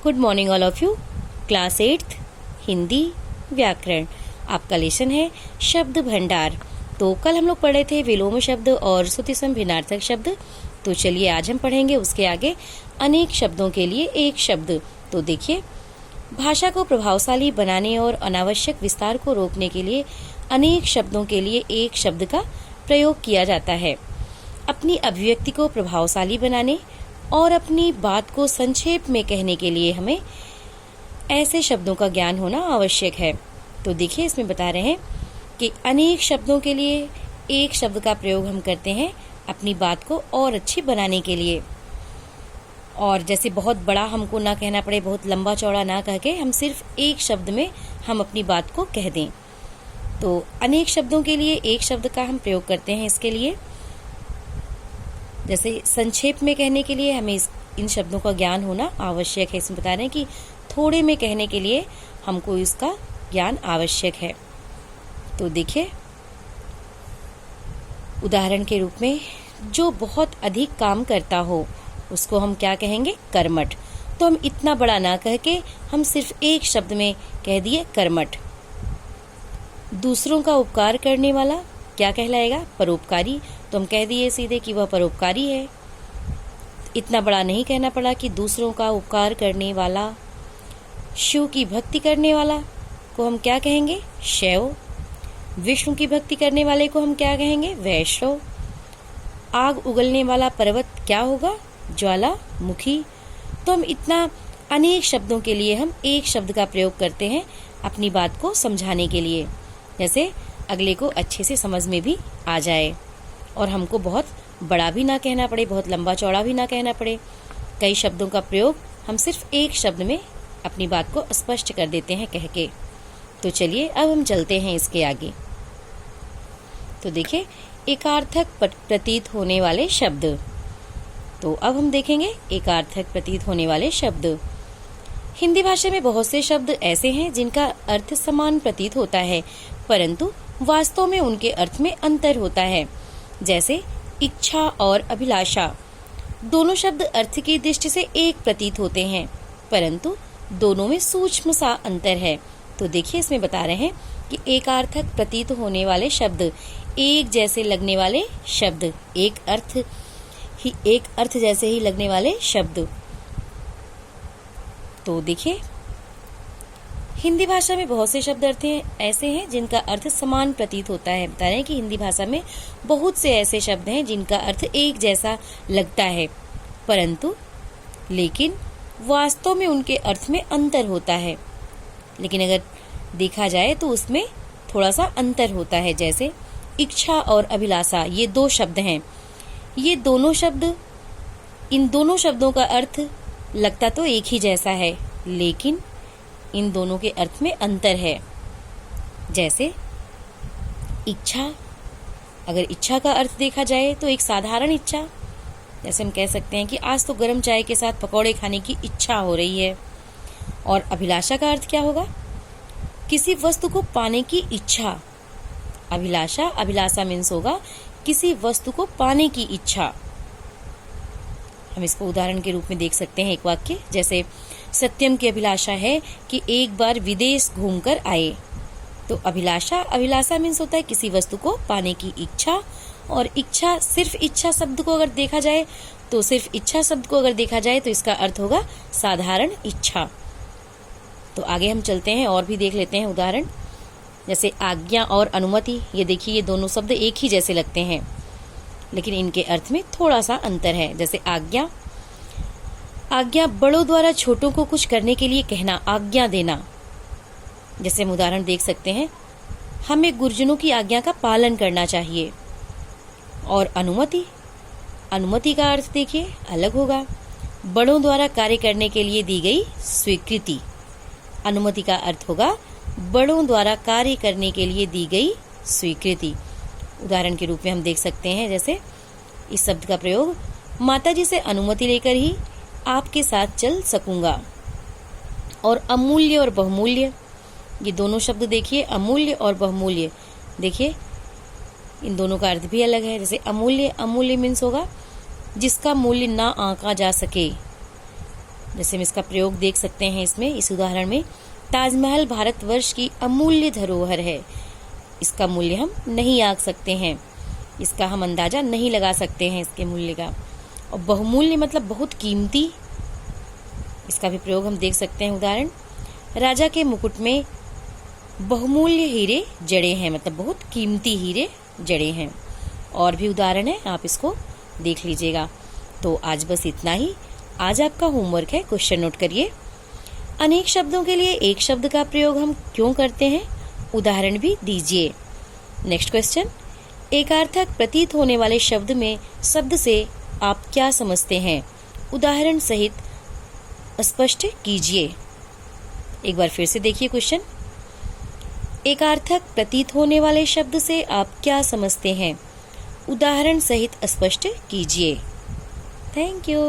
Good morning all of you. Class 8th Hindi व्याकरण, आपका lesson है शब्द भंडार। तो कल हम लोग पढ़े थे विलोम शब्द और श्रुतिसम भिन्नार्थक शब्द। तो चलिए आज हम पढ़ेंगे उसके आगे अनेक शब्दों के लिए एक शब्द। तो देखिए, भाषा को प्रभावशाली बनाने और अनावश्यक विस्तार को रोकने के लिए अनेक शब्दों के लिए एक शब्द का प्रयोग किया जाता है। अपनी अभिव्यक्ति को प्रभावशाली बनाने और अपनी बात को संक्षेप में कहने के लिए हमें ऐसे शब्दों का ज्ञान होना आवश्यक है। तो देखिए, इसमें बता रहे हैं कि अनेक शब्दों के लिए एक शब्द का प्रयोग हम करते हैं अपनी बात को और अच्छी बनाने के लिए। और जैसे बहुत बड़ा हमको ना कहना पड़े, बहुत लंबा चौड़ा ना कह के हम सिर्फ एक शब्द में हम अपनी बात को कह दें। तो अनेक शब्दों के लिए एक शब्द का हम प्रयोग करते हैं। इसके लिए जैसे संक्षेप में कहने के लिए हमें इन शब्दों का ज्ञान होना आवश्यक है। इसमें बता रहे हैं कि थोड़े में कहने के लिए हमको इसका ज्ञान आवश्यक है। तो देखिए, उदाहरण के रूप में जो बहुत अधिक काम करता हो उसको हम क्या कहेंगे? कर्मठ। तो हम इतना बड़ा ना कह के हम सिर्फ एक शब्द में कह दिए कर्मठ। दूसरों का उपकार करने वाला क्या कहलाएगा? परोपकारी। तो हम कह दिए सीधे कि वह परोपकारी है। इतना बड़ा नहीं कहना पड़ा कि दूसरों का उपकार करने वाला। शिव की भक्ति करने वाला को हम क्या कहेंगे? शैव। विष्णु की भक्ति करने वाले को हम क्या कहेंगे? वैष्णव। आग उगलने वाला पर्वत क्या होगा? ज्वालामुखी। तो हम इतना अनेक शब्दों के लिए हम एक शब्द का प्रयोग करते हैं अपनी बात को समझाने के लिए, जैसे अगले को अच्छे से समझ में भी आ जाए और हमको बहुत बड़ा भी ना कहना पड़े, बहुत लंबा चौड़ा भी ना कहना पड़े। कई शब्दों का प्रयोग हम सिर्फ एक शब्द में अपनी बात को स्पष्ट कर देते हैं कह के। तो चलिए अब हम चलते हैं इसके आगे। तो देखिए, एकार्थक प्रतीत होने वाले शब्द। तो अब हम देखेंगे एकार्थक प्रतीत होने वाले शब्द। हिंदी भाषा में बहुत से शब्द ऐसे हैं जिनका अर्थ समान प्रतीत होता है, परंतु वास्तव में उनके अर्थ में अंतर होता है। जैसे इच्छा और अभिलाषा, दोनों शब्द अर्थ की दृष्टि से एक प्रतीत होते हैं, परंतु दोनों में सूक्ष्म सा अंतर है। तो देखिए, इसमें बता रहे हैं कि एकार्थक प्रतीत होने वाले शब्द, एक जैसे लगने वाले शब्द, एक अर्थ जैसे ही लगने वाले शब्द। तो देखिए, हिंदी भाषा में बहुत से शब्द अर्थ ऐसे हैं जिनका अर्थ समान प्रतीत होता है। बता रहे हैं कि हिंदी भाषा में बहुत से ऐसे शब्द हैं जिनका अर्थ एक जैसा लगता है, परंतु लेकिन वास्तव में उनके अर्थ में अंतर होता है। लेकिन अगर देखा जाए तो उसमें थोड़ा सा अंतर होता है। जैसे इच्छा और अभिलाषा, ये दो शब्द हैं। ये दोनों शब्द, इन दोनों शब्दों का अर्थ लगता तो एक ही जैसा है, लेकिन इन दोनों के अर्थ में अंतर है। जैसे इच्छा, अगर इच्छा का अर्थ देखा जाए तो एक साधारण इच्छा, जैसे हम कह सकते हैं कि आज तो गर्म चाय के साथ पकौड़े खाने की इच्छा हो रही है। और अभिलाषा का अर्थ क्या होगा? किसी वस्तु को पाने की इच्छा। अभिलाषा मीन्स होगा किसी वस्तु को पाने की इच्छा। हम इसको उदाहरण के रूप में देख सकते हैं एक वाक्य, जैसे सत्यम की अभिलाषा है कि एक बार विदेश घूमकर आए। तो अभिलाषा मीन्स होता है किसी वस्तु को पाने की इच्छा। और इच्छा, सिर्फ इच्छा शब्द को अगर देखा जाए तो इसका अर्थ होगा साधारण इच्छा। तो आगे हम चलते हैं और भी देख लेते हैं उदाहरण, जैसे आज्ञा और अनुमति। ये देखिए, ये दोनों शब्द एक ही जैसे लगते हैं, लेकिन इनके अर्थ में थोड़ा सा अंतर है। जैसे आज्ञा बड़ों द्वारा छोटों को कुछ करने के लिए कहना, आज्ञा देना। जैसे हम उदाहरण देख सकते हैं, हमें गुरुजनों की आज्ञा का पालन करना चाहिए। और अनुमति का अर्थ देखिए अलग होगा, बड़ों द्वारा कार्य करने के लिए दी गई स्वीकृति। अनुमति का अर्थ होगा बड़ों द्वारा कार्य करने के लिए दी गई स्वीकृति। उदाहरण के रूप में हम देख सकते हैं, जैसे इस शब्द का प्रयोग, माताजी से अनुमति लेकर ही आपके साथ चल सकूंगा। और अमूल्य और बहुमूल्य, ये दोनों शब्द देखिए, अमूल्य और बहुमूल्य। देखिए, इन दोनों का अर्थ भी अलग है। जैसे अमूल्य मीन्स होगा जिसका मूल्य ना आंका जा सके, जैसे हम इसका प्रयोग देख सकते हैं इसमें, इस उदाहरण में, ताजमहल भारतवर्ष की अमूल्य धरोहर है। इसका मूल्य हम नहीं आंक सकते हैं, इसका हम अंदाजा नहीं लगा सकते हैं इसके मूल्य का। और बहुमूल्य मतलब बहुत कीमती, इसका भी प्रयोग हम देख सकते हैं। उदाहरण, राजा के मुकुट में बहुमूल्य हीरे जड़े हैं, मतलब बहुत कीमती हीरे जड़े हैं। और भी उदाहरण है, आप इसको देख लीजिएगा। तो आज बस इतना ही। आज आपका होमवर्क है, क्वेश्चन नोट करिए। अनेक शब्दों के लिए एक शब्द का प्रयोग हम क्यों करते हैं, उदाहरण भी दीजिए। नेक्स्ट क्वेश्चन, एकार्थक प्रतीत होने वाले शब्द से आप क्या समझते हैं, उदाहरण सहित स्पष्ट कीजिए। एक बार फिर से देखिए क्वेश्चन, एकार्थक प्रतीत होने वाले शब्द से आप क्या समझते हैं, उदाहरण सहित स्पष्ट कीजिए। Thank you.